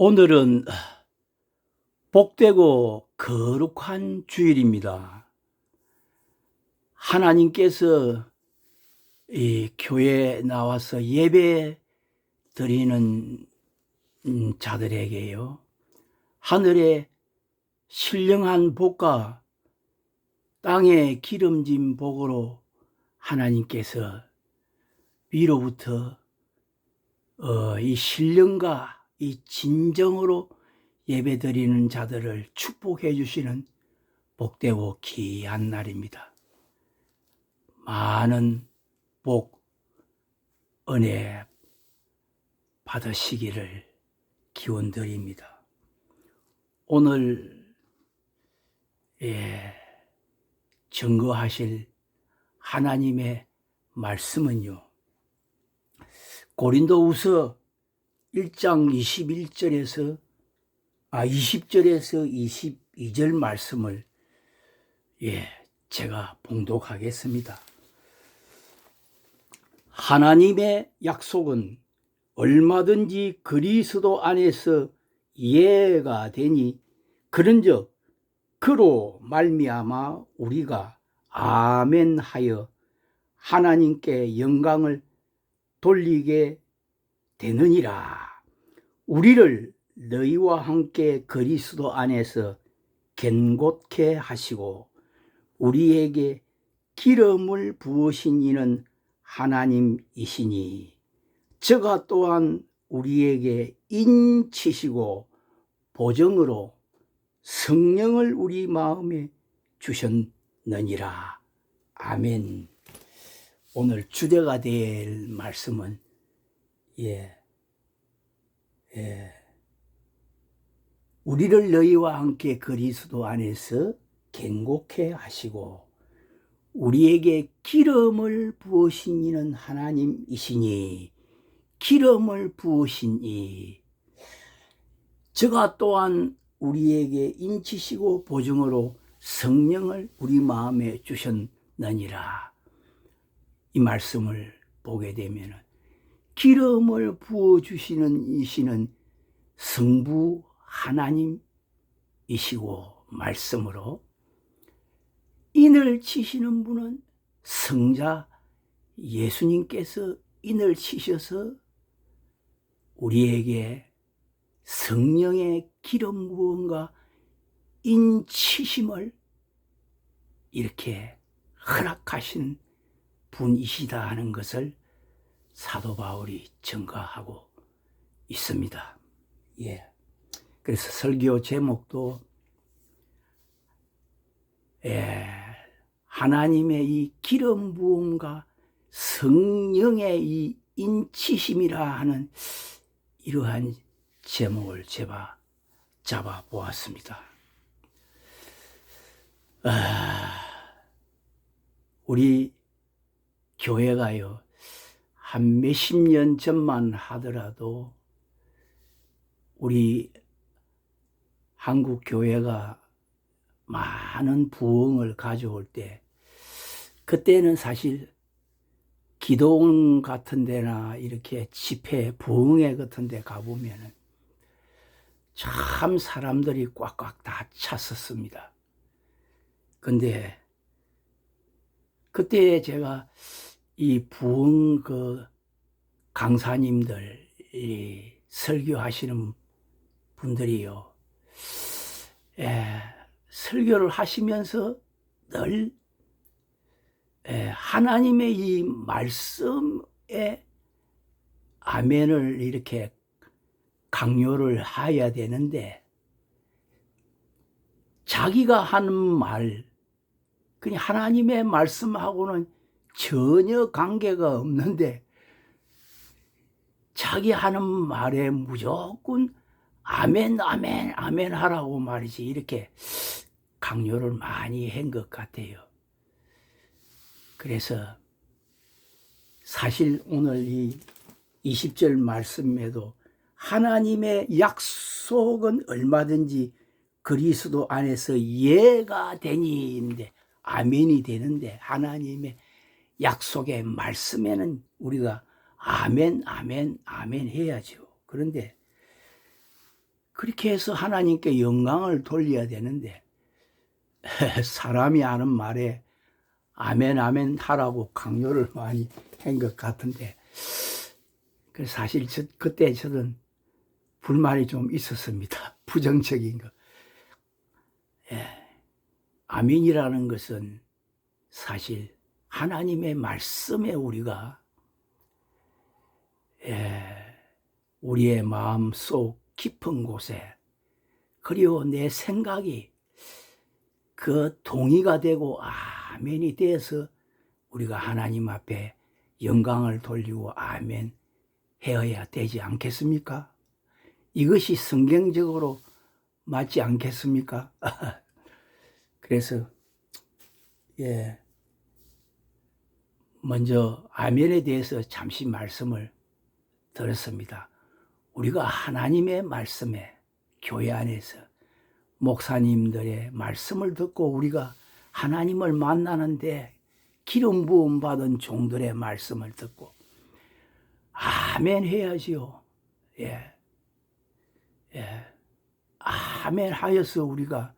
오늘은 복되고 거룩한 주일입니다. 하나님께서 이 교회에 나와서 예배 드리는 자들에게요, 하늘의 신령한 복과 땅의 기름진 복으로 하나님께서 위로부터 이 신령과 이 진정으로 예배드리는 자들을 축복해 주시는 복되고 귀한 날입니다. 많은 복, 은혜 받으시기를 기원드립니다. 오늘 증거하실 하나님의 말씀은요, 고린도후서 1장 20절에서 22절 말씀을 제가 봉독하겠습니다. 하나님의 약속은 얼마든지 그리스도 안에서 이해가 되니 그런즉 그로 말미암아 우리가 아멘하여 하나님께 영광을 돌리게 되느니라. 우리를 너희와 함께 그리스도 안에서 견고케 하시고 우리에게 기름을 부으신 이는 하나님이시니 저가 또한 우리에게 인치시고 보정으로 성령을 우리 마음에 주셨느니라. 아멘. 오늘 주제가 될 말씀은 우리를 너희와 함께 그리스도 안에서 견고케 하시고 우리에게 기름을 부으신 이는 하나님이시니 기름을 부으신 이 저가 또한 우리에게 인치시고 보증으로 성령을 우리 마음에 주셨느니라. 이 말씀을 보게 되면 기름을 부어주시는 이시는 성부 하나님이시고 말씀으로 인을 치시는 분은 성자 예수님께서 인을 치셔서 우리에게 성령의 기름 부음과 인치심을 이렇게 허락하신 분이시다 하는 것을 사도 바울이 증거하고 있습니다. 그래서 설교 제목도 하나님의 이 기름 부음과 성령의 이 인치심이라 하는 이러한 제목을 잡아 보았습니다. 우리 교회가요, 한 몇십 년 전만 하더라도 우리 한국 교회가 많은 부흥을 가져올 때, 그때는 사실 기도원 같은 데나 이렇게 집회, 부흥회 같은 데 가보면 참 사람들이 꽉꽉 다 찼었습니다. 근데 그때 제가 이 부흥 강사님들, 이 설교하시는 분들이요, 설교를 하시면서 늘 하나님의 이 말씀에 아멘을 이렇게 강요를 해야 되는데, 자기가 하는 말, 그냥 하나님의 말씀하고는 전혀 관계가 없는데 자기 하는 말에 무조건 아멘 아멘 아멘 하라고 말이지, 이렇게 강요를 많이 한 것 같아요. 그래서 사실 오늘 이 20절 말씀에도 하나님의 약속은 얼마든지 그리스도 안에서 예가 되니인데 아멘이 되는데, 하나님의 약속의 말씀에는 우리가 아멘 아멘 아멘 해야죠. 그런데 그렇게 해서 하나님께 영광을 돌려야 되는데 사람이 하는 말에 아멘 아멘 하라고 강요를 많이 한 것 같은데, 사실 그때 저는 불만이 좀 있었습니다. 부정적인 거. 아멘이라는 것은 사실 하나님의 말씀에 우리가 우리의 마음속 깊은 곳에, 그리고 내 생각이 그 동의가 되고 아멘이 돼서 우리가 하나님 앞에 영광을 돌리고 아멘 해야 되지 않겠습니까? 이것이 성경적으로 맞지 않겠습니까? 그래서 먼저 아멘에 대해서 잠시 말씀을 들었습니다. 우리가 하나님의 말씀에, 교회 안에서 목사님들의 말씀을 듣고 우리가 하나님을 만나는데 기름 부음 받은 종들의 말씀을 듣고 아멘 해야지요. 아멘 하여서 우리가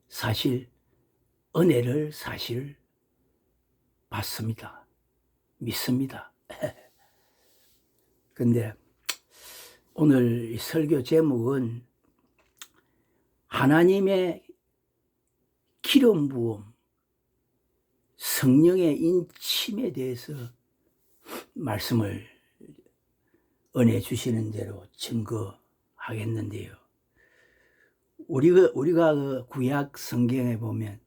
사실 은혜를 사실 받습니다. 믿습니다. 근데 오늘 설교 제목은 하나님의 기름 부음, 성령의 인침에 대해서 말씀을 은혜 주시는 대로 증거하겠는데요. 우리가 그 구약 성경에 보면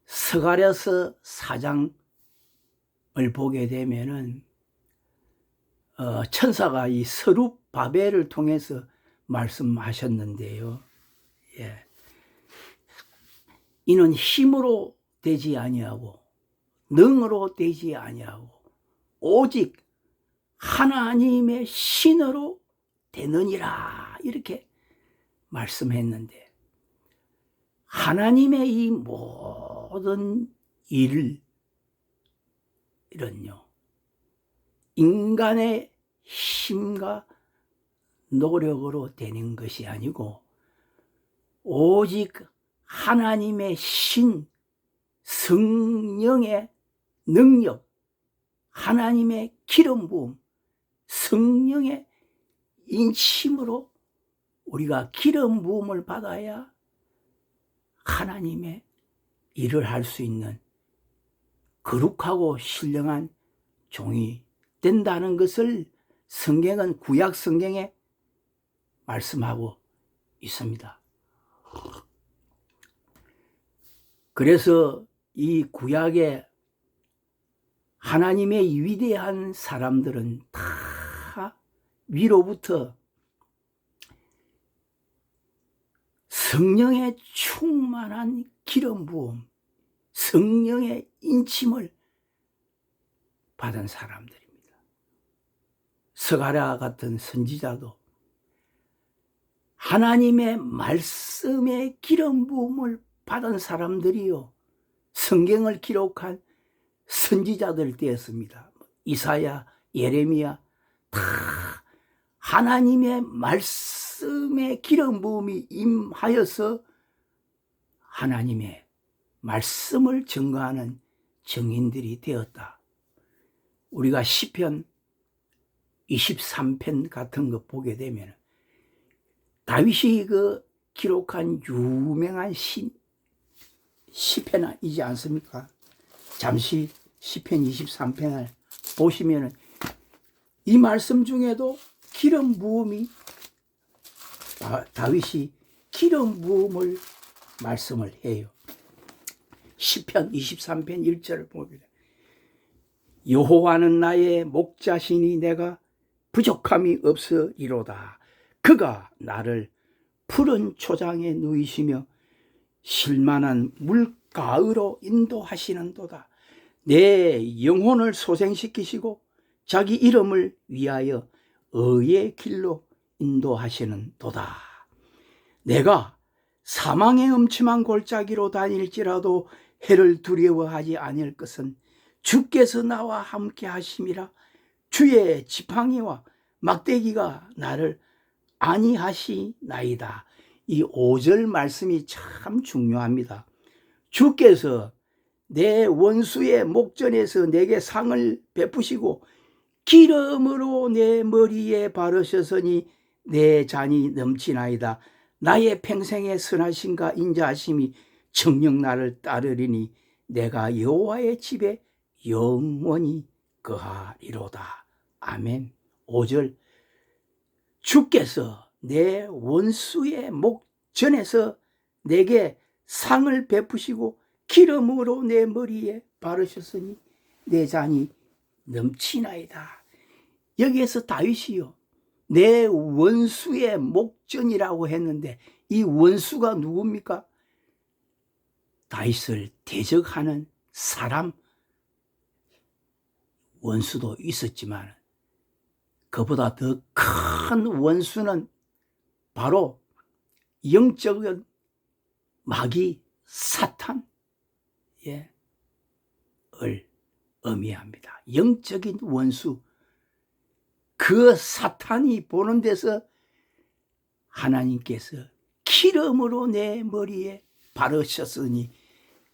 스가랴서 4장을 보게 되면은 천사가 이 스룹바벨을 통해서 말씀하셨는데요. 이는 힘으로 되지 아니하고 능으로 되지 아니하고 오직 하나님의 신으로 되느니라, 이렇게 말씀했는데, 하나님의 이 모든 일은요, 인간의 힘과 노력으로 되는 것이 아니고 오직 하나님의 신, 성령의 능력, 하나님의 기름 부음, 성령의 인침으로 우리가 기름 부음을 받아야 하나님의 일을 할 수 있는 거룩하고 신령한 종이 된다는 것을 성경은, 구약 성경에 말씀하고 있습니다. 그래서 이 구약에 하나님의 위대한 사람들은 다 위로부터 성령의 충만한 기름 부음, 성령의 인침을 받은 사람들입니다. 스가랴 같은 선지자도 하나님의 말씀의 기름 부음을 받은 사람들이요, 성경을 기록한 선지자들 되었습니다. 이사야, 예레미야, 다 하나님의 말씀의 기름 부음이 임하여서 하나님의 말씀을 증거하는 증인들이 되었다. 우리가 시편 23편 같은 거 보게 되면 다윗이 그 기록한 유명한 시편이지 않습니까? 잠시 시편 23편을 보시면 이 말씀 중에도 기름 부음이, 다윗이 기름 부음을 말씀을 해요. 시편 23편 1절을 봅니다. 여호와는 나의 목자시니 내가 부족함이 없으리로다. 그가 나를 푸른 초장에 누이시며 쉴만한 물가으로 인도하시는도다. 내 영혼을 소생시키시고 자기 이름을 위하여 의의 길로 인도하시는도다. 내가 사망의 음침한 골짜기로 다닐지라도 해를 두려워하지 아니할 것은 주께서 나와 함께 하심이라. 주의 지팡이와 막대기가 나를 아니하시나이다. 이 5절 말씀이 참 중요합니다. 주께서 내 원수의 목전에서 내게 상을 베푸시고 기름으로 내 머리에 바르셨으니 내 잔이 넘치나이다. 나의 평생의 선하심과 인자하심이 정녕 나를 따르리니 내가 여호와의 집에 영원히 거하리로다. 아멘. 5절 주께서 내 원수의 목전에서 내게 상을 베푸시고 기름으로 내 머리에 바르셨으니 내 잔이 넘치나이다. 여기에서 다윗이요, 내 원수의 목전이라고 했는데 이 원수가 누굽니까? 다윗을 대적하는 사람, 원수도 있었지만 그보다 더 큰 원수는 바로 영적인 마귀 사탄, 을 의미합니다. 영적인 원수, 그 사탄이 보는 데서 하나님께서 기름으로 내 머리에 바르셨으니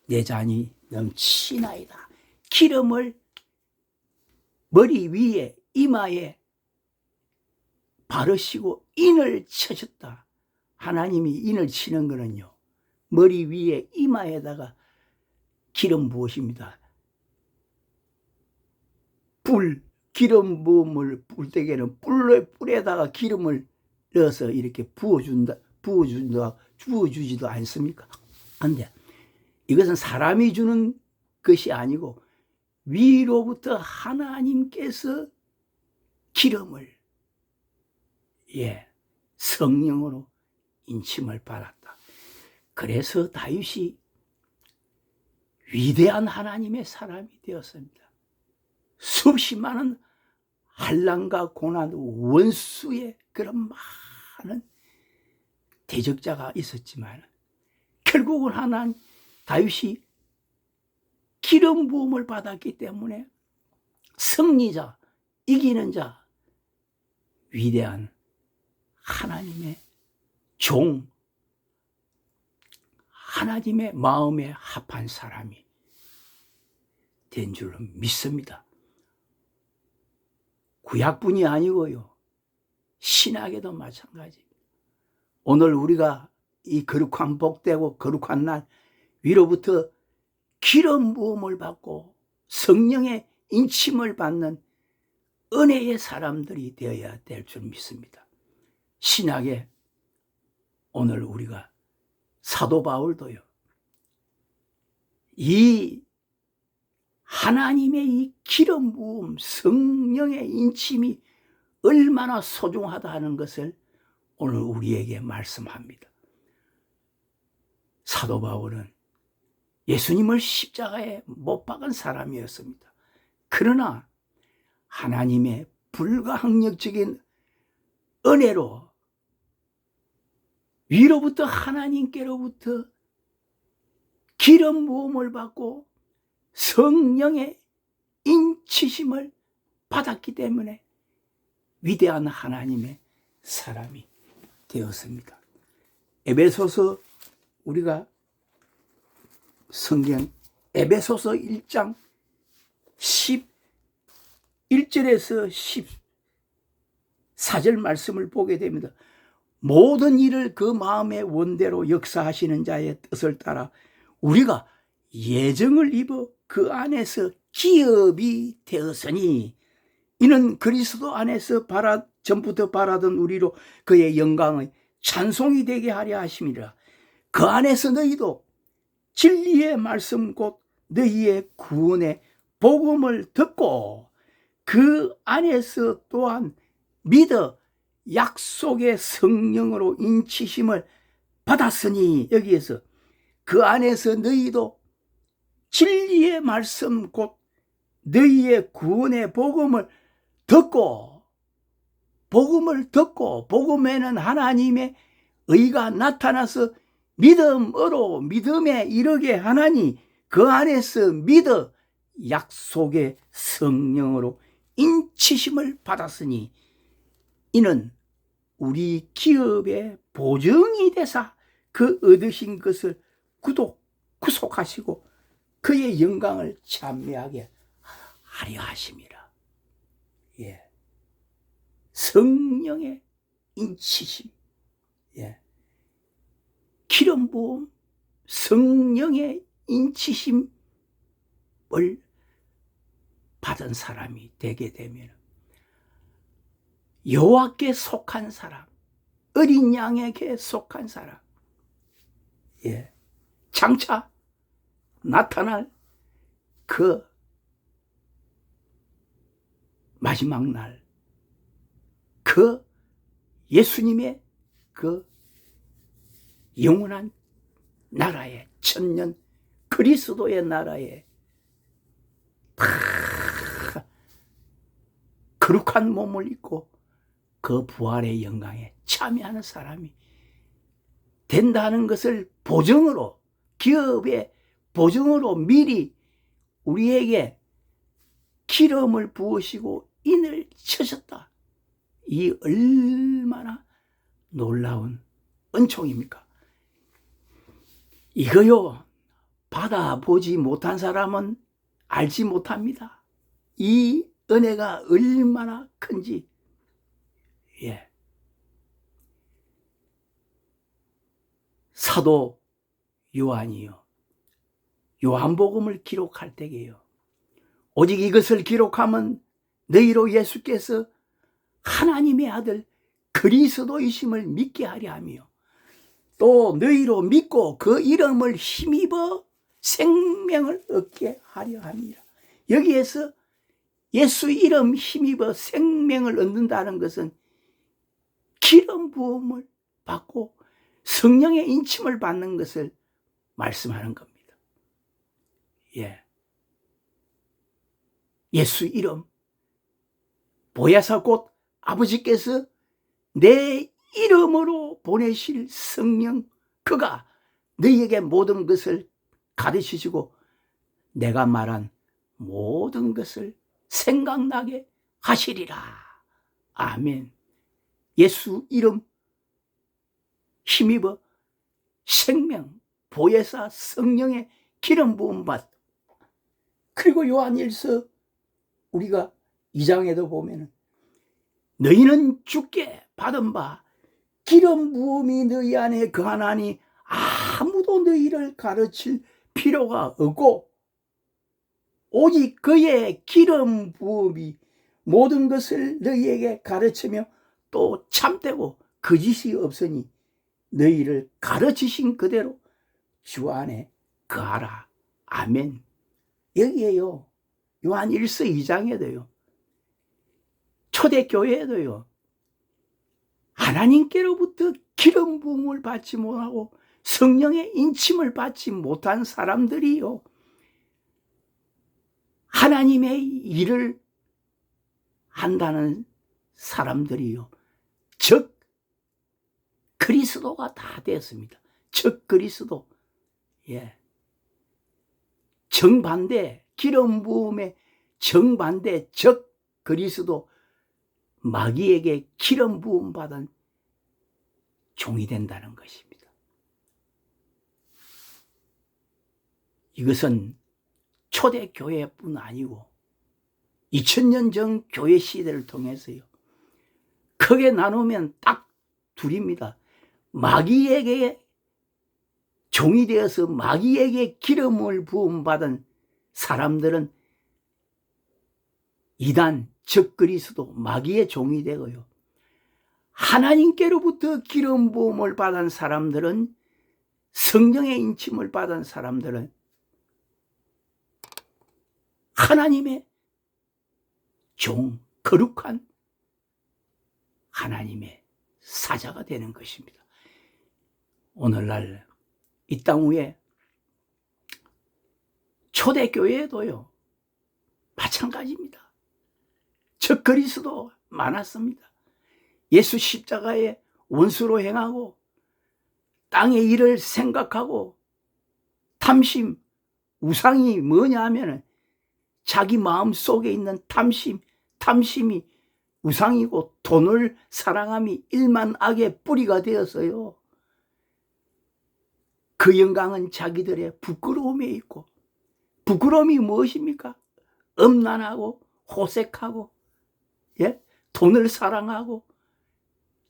내 잔이 넘치나이다. 기름을 머리 위에 이마에 바르시고 인을 쳐셨다. 하나님이 인을 치는 거는요, 머리 위에 이마에다가 기름 부으십니다. 기름 부음을 불 때에는 뿔에다가 기름을 넣어서 이렇게 부어주지도 않습니까? 근데 이것은 사람이 주는 것이 아니고 위로부터 하나님께서 기름을, 성령으로 인침을 받았다. 그래서 다윗이 위대한 하나님의 사람이 되었습니다. 수없이 많은 환난과 고난, 원수의 그런 많은 대적자가 있었지만 결국은 다윗이 기름 부음을 받았기 때문에 승리자, 이기는 자, 위대한 하나님의 종, 하나님의 마음에 합한 사람이 된 줄로 믿습니다. 구약뿐이 아니고요, 신약에도 마찬가지입니다. 오늘 우리가 이 거룩한 복되고 거룩한 날 위로부터 기름 부음을 받고 성령의 인침을 받는 은혜의 사람들이 되어야 될 줄 믿습니다. 신약에 오늘 우리가 사도 바울도요, 이 하나님의 이 기름 부음, 성령의 인침이 얼마나 소중하다 하는 것을 오늘 우리에게 말씀합니다. 사도 바울은 예수님을 십자가에 못 박은 사람이었습니다. 그러나 하나님의 불가항력적인 은혜로 위로부터 하나님께로부터 기름 부음을 받고 성령의 인치심을 받았기 때문에 위대한 하나님의 사람이 되었습니다. 에베소서, 우리가 성경 에베소서 1장 11절에서 14절 말씀을 보게 됩니다. 모든 일을 그 마음의 원대로 역사하시는 자의 뜻을 따라 우리가 예정을 입어 그 안에서 기업이 되었으니 이는 그리스도 안에서 전부터 바라던 우리로 그의 영광의 찬송이 되게 하려 하심이라. 그 안에서 너희도 진리의 말씀 곧 너희의 구원의 복음을 듣고 그 안에서 또한 믿어 약속의 성령으로 인치심을 받았으니, 여기에서 그 안에서 너희도 진리의 말씀 곧 너희의 구원의 복음을 듣고, 복음에는 하나님의 의가 나타나서 믿음으로 믿음에 이르게 하나니 그 안에서 믿어 약속의 성령으로 인치심을 받았으니 이는 우리 기업의 보증이 되사 그 얻으신 것을 구속하시고 그의 영광을 찬미하게 하려 하심이라. 예. 성령의 인치심. 예. 기름 부음, 성령의 인치심을 받은 사람이 되게 되면 여호와께 속한 사람, 어린 양에게 속한 사람, 예, 장차 나타날 그 마지막 날, 그 예수님의 그 영원한 나라에, 천년 그리스도의 나라에 다 거룩한 몸을 입고 그 부활의 영광에 참여하는 사람이 된다는 것을 보증으로, 기업의 보증으로 미리 우리에게 기름을 부으시고 인을 쳐셨다. 이 얼마나 놀라운 은총입니까? 이거요, 받아보지 못한 사람은 알지 못합니다. 이 은혜가 얼마나 큰지. 예. 사도 요한이요, 요한복음을 기록할 때에요, 오직 이것을 기록하면 너희로 예수께서 하나님의 아들 그리스도이심을 믿게 하려 하며 또 너희로 믿고 그 이름을 힘입어 생명을 얻게 하려 합니다. 여기에서 예수 이름 힘입어 생명을 얻는다는 것은 기름 부음을 받고 성령의 인침을 받는 것을 말씀하는 겁니다. 예. 예수 이름, 보혜사 곧 아버지께서 내 이름으로 보내실 성령, 그가 너희에게 모든 것을 가르치시고 내가 말한 모든 것을 생각나게 하시리라. 아멘. 예수 이름 힘입어 생명, 보혜사 성령의 기름 부음 받. 그리고 요한일서 우리가 2장에도 보면은 너희는 주께 받은 바 기름 부음이 너희 안에 거하나니 아무도 너희를 가르칠 필요가 없고 오직 그의 기름 부음이 모든 것을 너희에게 가르치며 또 참되고 거짓이 없으니 너희를 가르치신 그대로 주 안에 거하라. 아멘. 여기에요, 요한 1서 2장에도요, 초대교회에도요, 하나님께로부터 기름 부음을 받지 못하고 성령의 인침을 받지 못한 사람들이요, 하나님의 일을 한다는 사람들이요, 즉 그리스도가 다 되었습니다. 즉 그리스도. 예. 정반대, 기름 부음의 정반대, 즉 그리스도, 마귀에게 기름 부음 받은 종이 된다는 것입니다. 이것은 초대교회뿐 아니고 2000년 전 교회 시대를 통해서요, 크게 나누면 딱 둘입니다. 마귀에게 종이 되어서 마귀에게 기름을 부음받은 사람들은 이단, 즉 그리스도, 마귀의 종이 되고요, 하나님께로부터 기름 부음을 받은 사람들은, 성령의 인침을 받은 사람들은 하나님의 종, 거룩한 하나님의 사자가 되는 것입니다. 오늘날 이 땅 위에 초대교회에도요 마찬가지입니다. 즉 그리스도 많았습니다. 예수 십자가의 원수로 행하고 땅의 일을 생각하고 탐심, 우상이 뭐냐 하면 자기 마음 속에 있는 탐심이 우상이고 돈을 사랑함이 일만 악의 뿌리가 되었어요. 그 영광은 자기들의 부끄러움에 있고, 부끄러움이 무엇입니까? 음란하고 호색하고, 예? 돈을 사랑하고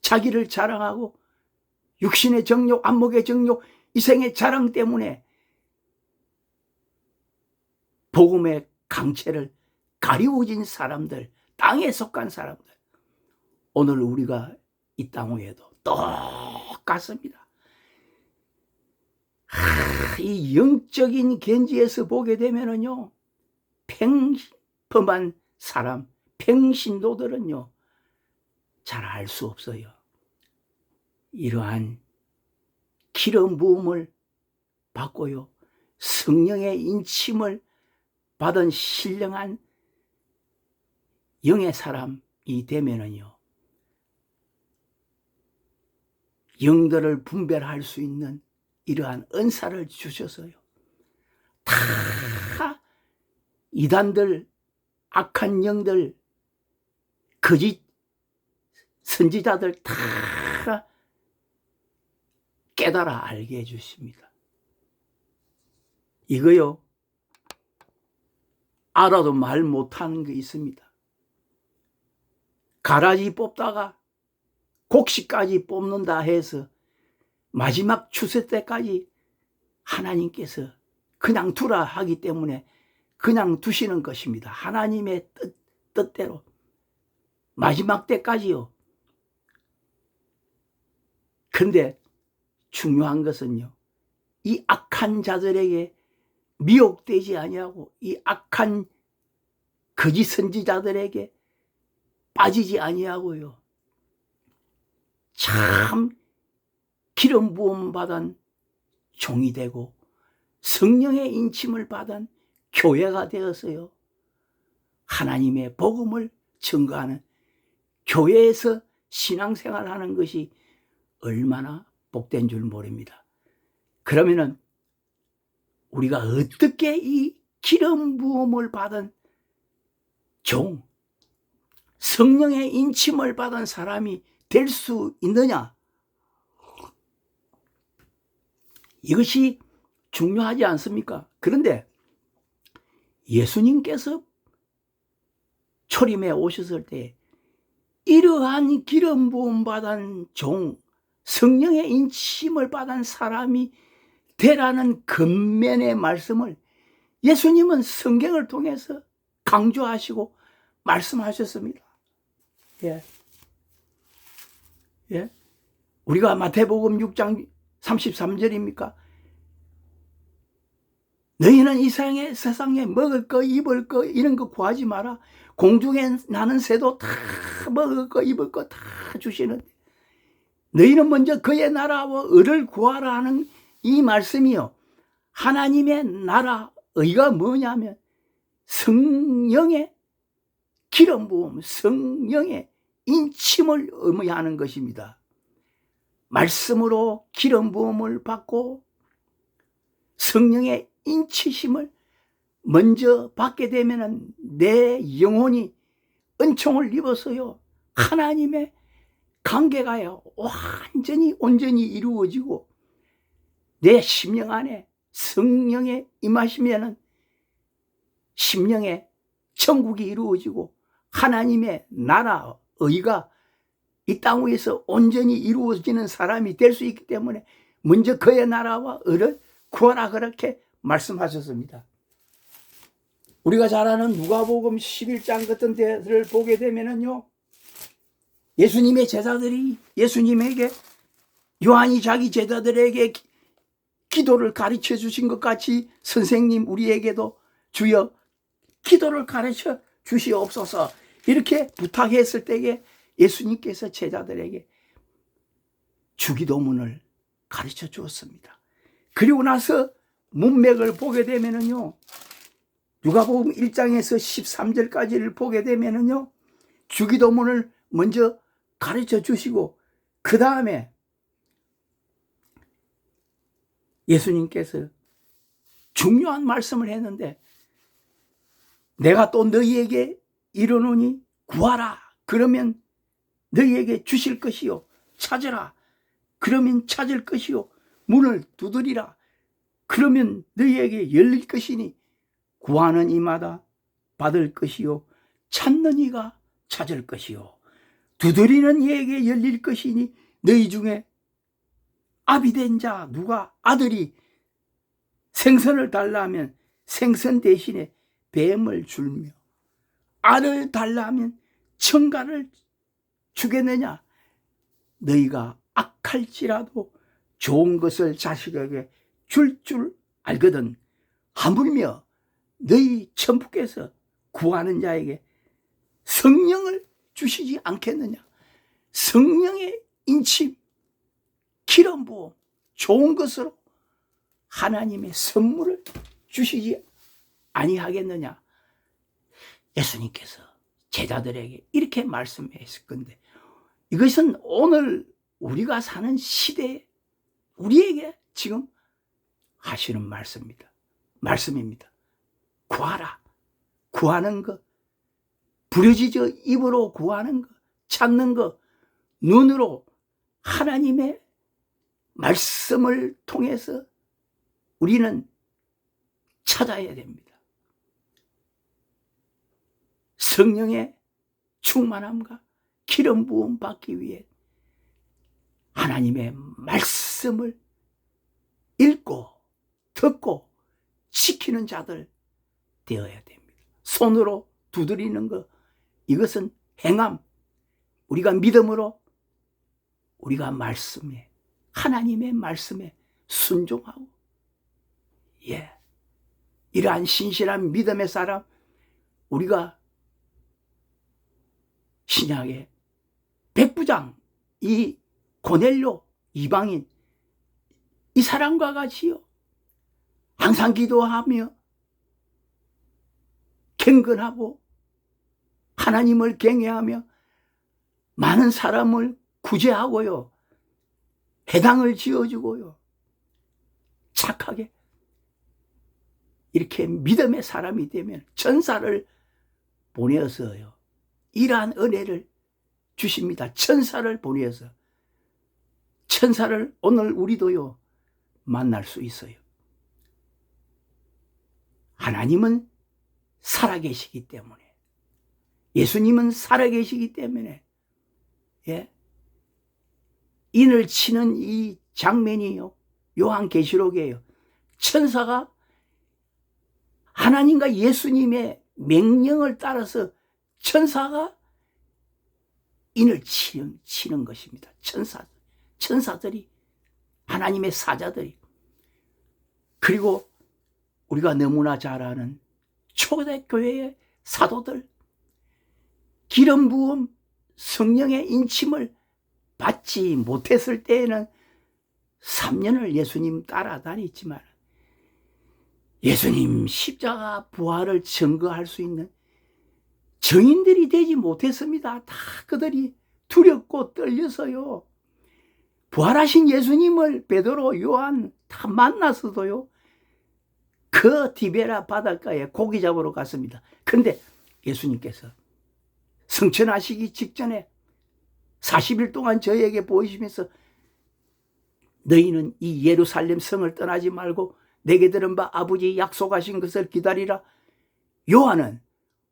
자기를 자랑하고 육신의 정욕, 안목의 정욕, 이생의 자랑 때문에 복음의 강체를 가리워진 사람들, 땅에 속한 사람들, 오늘 우리가 이 땅 위에도 똑같습니다. 이 영적인 견지에서 보게 되면은요, 평범한 사람, 평신도들은요 잘 알 수 없어요. 이러한 기름 부음을 받고요, 성령의 인침을 받은 신령한 영의 사람이 되면은요, 영들을 분별할 수 있는 이러한 은사를 주셔서요, 다 이단들, 악한 영들, 거짓 선지자들 다 깨달아 알게 해주십니다. 이거요, 알아도 말 못하는 게 있습니다. 가라지 뽑다가 곡식까지 뽑는다 해서 마지막 추수 때까지 하나님께서 그냥 두라 하기 때문에 그냥 두시는 것입니다. 하나님의 뜻대로 마지막 때까지요. 그런데 중요한 것은요, 이 악한 자들에게 미혹되지 아니하고 이 악한 거짓 선지자들에게 빠지지 아니하고요, 참 기름 부음 받은 종이 되고 성령의 인침을 받은 교회가 되었어요. 하나님의 복음을 증거하는 교회에서 신앙생활하는 것이 얼마나 복된 줄 모릅니다. 그러면은 우리가 어떻게 이 기름 부음을 받은 종, 성령의 인침을 받은 사람이 될 수 있느냐? 이것이 중요하지 않습니까? 그런데 예수님께서 초림에 오셨을 때 이러한 기름 부음 받은 종, 성령의 인침을 받은 사람이 되라는 근면의 말씀을 예수님은 성경을 통해서 강조하시고 말씀하셨습니다. 예. 예. 우리가 마태복음 6장 33절입니까? 너희는 이 세상에 먹을 거, 입을 거, 이런 거 구하지 마라. 공중에 나는 새도 다 먹을 거, 입을 거 다 주시는데 너희는 먼저 그의 나라와 의를 구하라 하는 이 말씀이요, 하나님의 나라, 의가 뭐냐면 성령의 기름 부음, 성령의 인침을 의미하는 것입니다. 말씀으로 기름 부음을 받고 성령의 인치심을 먼저 받게 되면 내 영혼이 은총을 입어서요, 하나님의 관계가요 완전히 온전히 이루어지고 내 심령 안에 성령의 임하시면은 심령에 천국이 이루어지고 하나님의 나라 의가 이 땅 위에서 온전히 이루어지는 사람이 될 수 있기 때문에 먼저 그의 나라와 의를 구하라, 그렇게 말씀하셨습니다. 우리가 잘 아는 누가복음 11장 같은 데를 보게 되면은요, 예수님의 제자들이 예수님에게, 요한이 자기 제자들에게 기도를 가르쳐 주신 것 같이 선생님 우리에게도 주여 기도를 가르쳐 주시옵소서 이렇게 부탁했을 때에 예수님께서 제자들에게 주기도문을 가르쳐 주었습니다. 그리고 나서 문맥을 보게 되면은요, 누가복음 1장에서 13절까지를 보게 되면은요, 주기도문을 먼저 가르쳐 주시고 그 다음에 예수님께서 중요한 말씀을 했는데, 내가 또 너희에게 이르노니 구하라, 그러면 너희에게 주실 것이요. 찾으라. 그러면 찾을 것이요. 문을 두드리라. 그러면 너희에게 열릴 것이니 구하는 이마다 받을 것이요. 찾는 이가 찾을 것이요. 두드리는 이에게 열릴 것이니 너희 중에 아비 된 자 누가 아들이 생선을 달라 하면 생선 대신에 뱀을 줄며 알을 달라 하면 청가를 주겠느냐. 너희가 악할지라도 좋은 것을 자식에게 줄 알거든 하물며 너희 천부께서 구하는 자에게 성령을 주시지 않겠느냐. 성령의 인침, 기름 부음, 좋은 것으로 하나님의 선물을 주시지 아니하겠느냐. 예수님께서 제자들에게 이렇게 말씀했을 건데, 이것은 오늘 우리가 사는 시대에 우리에게 지금 하시는 말씀입니다. 구하라. 구하는 것, 부르짖어 입으로 구하는 것, 찾는 것, 눈으로 하나님의 말씀을 통해서 우리는 찾아야 됩니다. 성령의 충만함과 기름 부음 받기 위해 하나님의 말씀을 읽고 듣고 지키는 자들 되어야 됩니다. 손으로 두드리는 것, 이것은 행함. 우리가 믿음으로 우리가 말씀에, 하나님의 말씀에 순종하고, 이러한 신실한 믿음의 사람, 우리가 신약의 백부장 이 고넬료 이방인, 이 사람과 같이요, 항상 기도하며 경건하고 하나님을 경외하며 많은 사람을 구제하고요, 회당을 지어주고요, 착하게 이렇게 믿음의 사람이 되면 천사를 보내어서요, 이러한 은혜를 주십니다. 천사를 보내어서, 천사를 오늘 우리도요 만날 수 있어요. 하나님은 살아계시기 때문에, 예수님은 살아계시기 때문에, 인을 치는 이 장면이요, 요한계시록이에요. 천사가 하나님과 예수님의 명령을 따라서 천사가 인을 치는 것입니다. 천사들이, 하나님의 사자들이. 그리고 우리가 너무나 잘 아는 초대교회의 사도들, 기름 부음 성령의 인침을 받지 못했을 때에는 3년을 예수님 따라다녔지만 예수님 십자가 부활을 증거할 수 있는 증인들이 되지 못했습니다. 다 그들이 두렵고 떨려서요, 부활하신 예수님을 베드로, 요한 다 만나서도요, 그 디베라 바닷가에 고기 잡으러 갔습니다. 그런데 예수님께서 승천하시기 직전에 40일 동안 저에게 보이시면서 너희는 이 예루살렘 성을 떠나지 말고 내게 들은 바 아버지 약속하신 것을 기다리라. 요한은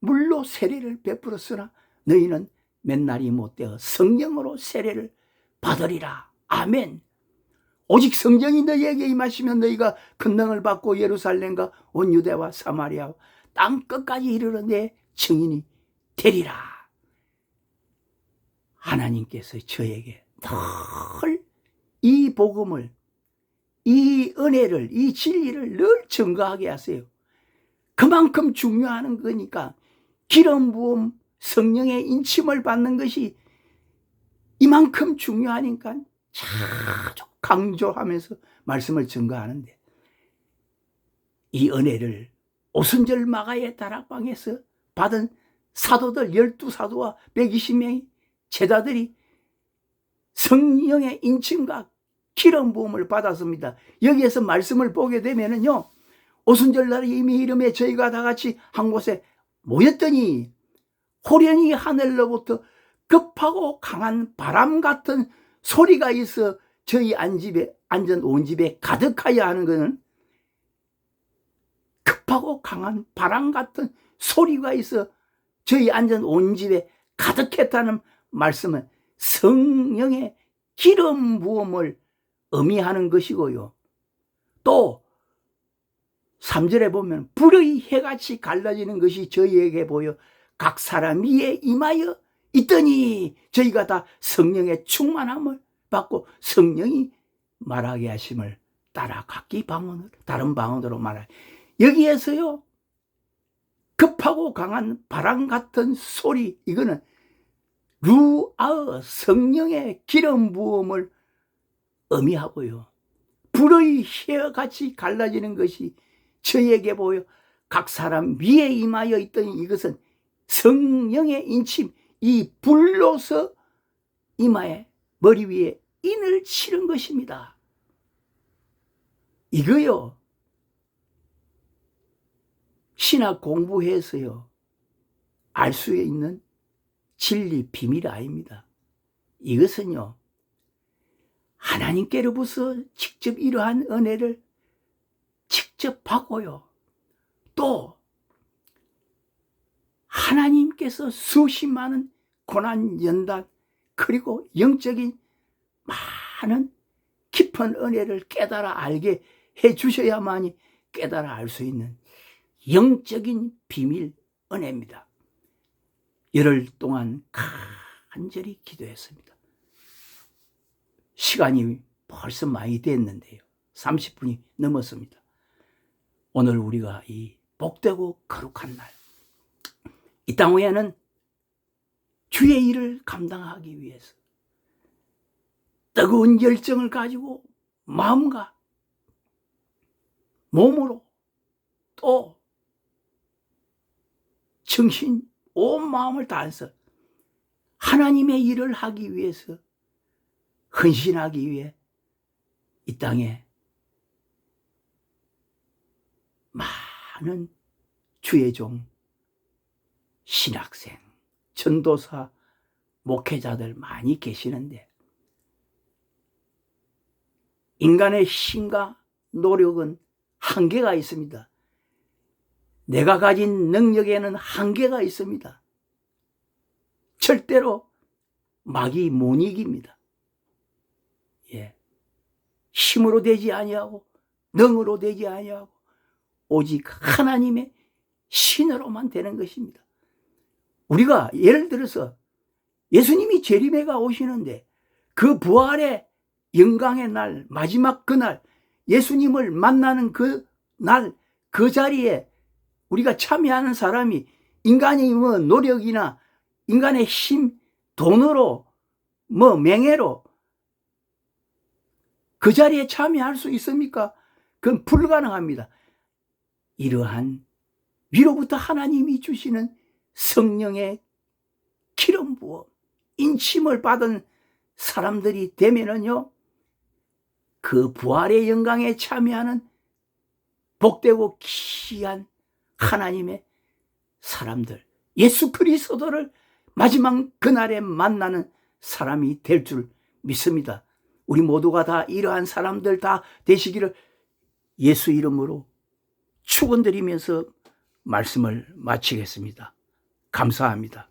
물로 세례를 베풀었으나 너희는 몇 날이 못되어 성령으로 세례를 받으리라. 아멘. 오직 성령이 너희에게 임하시면 너희가 권능을 받고 예루살렘과 온 유대와 사마리아 땅 끝까지 이르러 내 증인이 되리라. 하나님께서 저에게 늘 이 복음을, 이 은혜를, 이 진리를 늘 증거하게 하세요. 그만큼 중요한 거니까 기름 부음 성령의 인침을 받는 것이 이만큼 중요하니까 자주 강조하면서 말씀을 증거하는데, 이 은혜를 오순절 마가의 다락방에서 받은 사도들 12사도와 120명의 제자들이 성령의 인침과 기름 부음을 받았습니다. 여기에서 말씀을 보게 되면은요, 오순절날 이미 이름에 저희가 다 같이 한 곳에 모였더니 호련히 하늘로부터 급하고 강한 바람 같은 소리가 있어 저희 안전 온 집에 가득하여 하는 것은, 급하고 강한 바람 같은 소리가 있어 저희 안전 온 집에 가득했다는 말씀은 성령의 기름 부음을 의미하는 것이고요. 또 3절에 보면 불의 해같이 갈라지는 것이 저희에게 보여 각 사람 위에 임하여 있더니, 저희가 다 성령의 충만함을 받고 성령이 말하게 하심을 따라 각기 방언으로, 다른 방언으로 말하여, 여기에서요 급하고 강한 바람 같은 소리, 이거는 루아의 성령의 기름 부음을 의미하고요. 불의 혀같이 갈라지는 것이 저에게 보여 각 사람 위에 임하여 있더니, 이것은 성령의 인침, 이 불로서 이마에 머리 위에 인을 치는 것입니다. 이거요 신학 공부해서요 알 수 있는 진리 비밀 아닙니다. 이것은요 하나님께로부터 직접 이러한 은혜를 직접 받고요, 또 하나님께서 수십 많은 고난 연단 그리고 영적인 많은 깊은 은혜를 깨달아 알게 해 주셔야만이 깨달아 알 수 있는 영적인 비밀 은혜입니다. 열흘 동안 간절히 기도했습니다. 시간이 벌써 많이 됐는데요, 30분이 넘었습니다. 오늘 우리가 이 복되고 거룩한 날, 이 땅 위에는 주의 일을 감당하기 위해서 뜨거운 열정을 가지고 마음과 몸으로 또 정신 온 마음을 다해서 하나님의 일을 하기 위해서 헌신하기 위해 이 땅에 많은 주의 종, 신학생, 전도사, 목회자들 많이 계시는데, 인간의 힘과 노력은 한계가 있습니다. 내가 가진 능력에는 한계가 있습니다. 절대로 마귀 못 이깁니다. 힘으로 되지 아니하고 능으로 되지 아니하고 오직 하나님의 신으로만 되는 것입니다. 우리가 예를 들어서 예수님이 재림해가 오시는데, 그 부활의 영광의 날, 마지막 그날, 예수님을 만나는 그 날, 그 자리에 우리가 참여하는 사람이 인간의 뭐 노력이나 인간의 힘, 돈으로 뭐 명예로 그 자리에 참여할 수 있습니까? 그건 불가능합니다. 이러한 위로부터 하나님이 주시는 성령의 기름 부어 인침을 받은 사람들이 되면은요, 그 부활의 영광에 참여하는 복되고 귀한 하나님의 사람들, 예수 그리스도를 마지막 그날에 만나는 사람이 될 줄 믿습니다. 우리 모두가 다 이러한 사람들 다 되시기를 예수 이름으로 축원드리면서 말씀을 마치겠습니다. 감사합니다.